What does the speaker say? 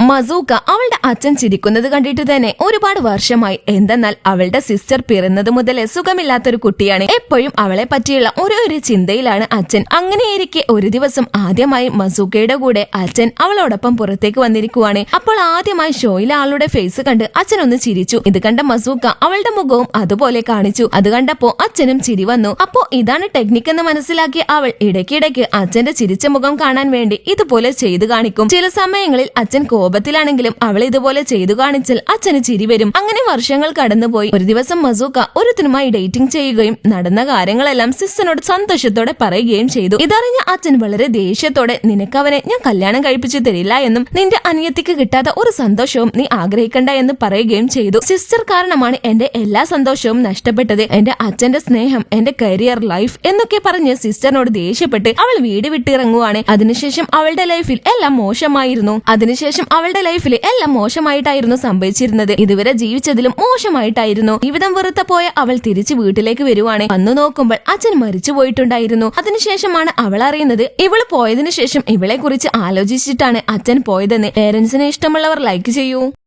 മസൂക്ക അവളുടെ അച്ഛൻ ചിരിക്കുന്നത് കണ്ടിട്ട് തന്നെ ഒരുപാട് വർഷമായി. എന്തെന്നാൽ അവളുടെ സിസ്റ്റർ പിറന്നത് മുതലേ സുഖമില്ലാത്തൊരു കുട്ടിയാണ്. എപ്പോഴും അവളെ പറ്റിയുള്ള ഒരു ചിന്തയിലാണ് അച്ഛൻ. അങ്ങനെയിരിക്കെ ഒരു ദിവസം ആദ്യമായി മസൂക്കയുടെ കൂടെ അച്ഛൻ അവളോടൊപ്പം പുറത്തേക്ക് വന്നിരിക്കുവാണ്. അപ്പോൾ ആദ്യമായി ഷോയിലെ ആളുടെ ഫേസ് കണ്ട് അച്ഛൻ ഒന്ന് ചിരിച്ചു. ഇത് കണ്ട മസൂക്ക അവളുടെ മുഖവും അതുപോലെ കാണിച്ചു. അത് കണ്ടപ്പോ അച്ഛനും ചിരി വന്നു. അപ്പോ ഇതാണ് ടെക്നിക്ക് എന്ന് മനസ്സിലാക്കിയ അവൾ ഇടയ്ക്കിടയ്ക്ക് അച്ഛന്റെ ചിരിച്ച മുഖം കാണാൻ വേണ്ടി ഇതുപോലെ ചെയ്തു കാണിക്കും. ചില സമയങ്ങളിൽ അച്ഛൻ കോപത്തിലാണെങ്കിലും അവൾ ഇതുപോലെ ചെയ്തു കാണിച്ചാൽ അച്ഛന് ചിരി വരും. അങ്ങനെ വർഷങ്ങൾ കടന്നുപോയി. ഒരു ദിവസം മസൂക്ക ഒരുത്തനുമായി ഡേറ്റിംഗ് ചെയ്യുകയും നടന്ന കാര്യങ്ങളെല്ലാം സിസ്റ്ററിനോട് സന്തോഷത്തോടെ പറയുകയും ചെയ്തു. ഇതറിഞ്ഞ അച്ഛൻ വളരെ ദേഷ്യത്തോടെ നിനക്ക് അവനെ ഞാൻ കല്യാണം കഴിപ്പിച്ചു തരില്ല എന്നും നിന്റെ അനിയത്തിക്ക് കിട്ടാത്ത ഒരു സന്തോഷവും നീ ആഗ്രഹിക്കണ്ട എന്ന് പറയുകയും ചെയ്തു. സിസ്റ്റർ കാരണമാണ് എന്റെ എല്ലാ സന്തോഷവും നഷ്ടപ്പെട്ടത്. എന്റെ അച്ഛന്റെ സ്നേഹം, എന്റെ കരിയർ, ലൈഫ് എന്നൊക്കെ പറഞ്ഞ് സിസ്റ്ററിനോട് ദേഷ്യപ്പെട്ട് അവൾ വീട് വിട്ടിറങ്ങുവാണ്. അതിനുശേഷം അവളുടെ ലൈഫിൽ എല്ലാം മോശമായിട്ടായിരുന്നു സംഭവിച്ചിരുന്നത്. ഇതുവരെ ജീവിച്ചതിലും മോശമായിട്ടായിരുന്നു. ജീവിതം വെറുതെ പോയ അവൾ തിരിച്ചു വീട്ടിലേക്ക് വരുവാണ്. വന്നു നോക്കുമ്പോൾ അച്ഛൻ മരിച്ചു പോയിട്ടുണ്ടായിരുന്നു. അതിനുശേഷമാണ് അവൾ അറിയുന്നത് ഇവള് പോയതിനു ശേഷം ഇവളെ കുറിച്ച് ആലോചിച്ചിട്ടാണ് അച്ഛൻ പോയതെന്ന്. പേരൻസിനെ ഇഷ്ടമുള്ളവർ ലൈക്ക് ചെയ്യൂ.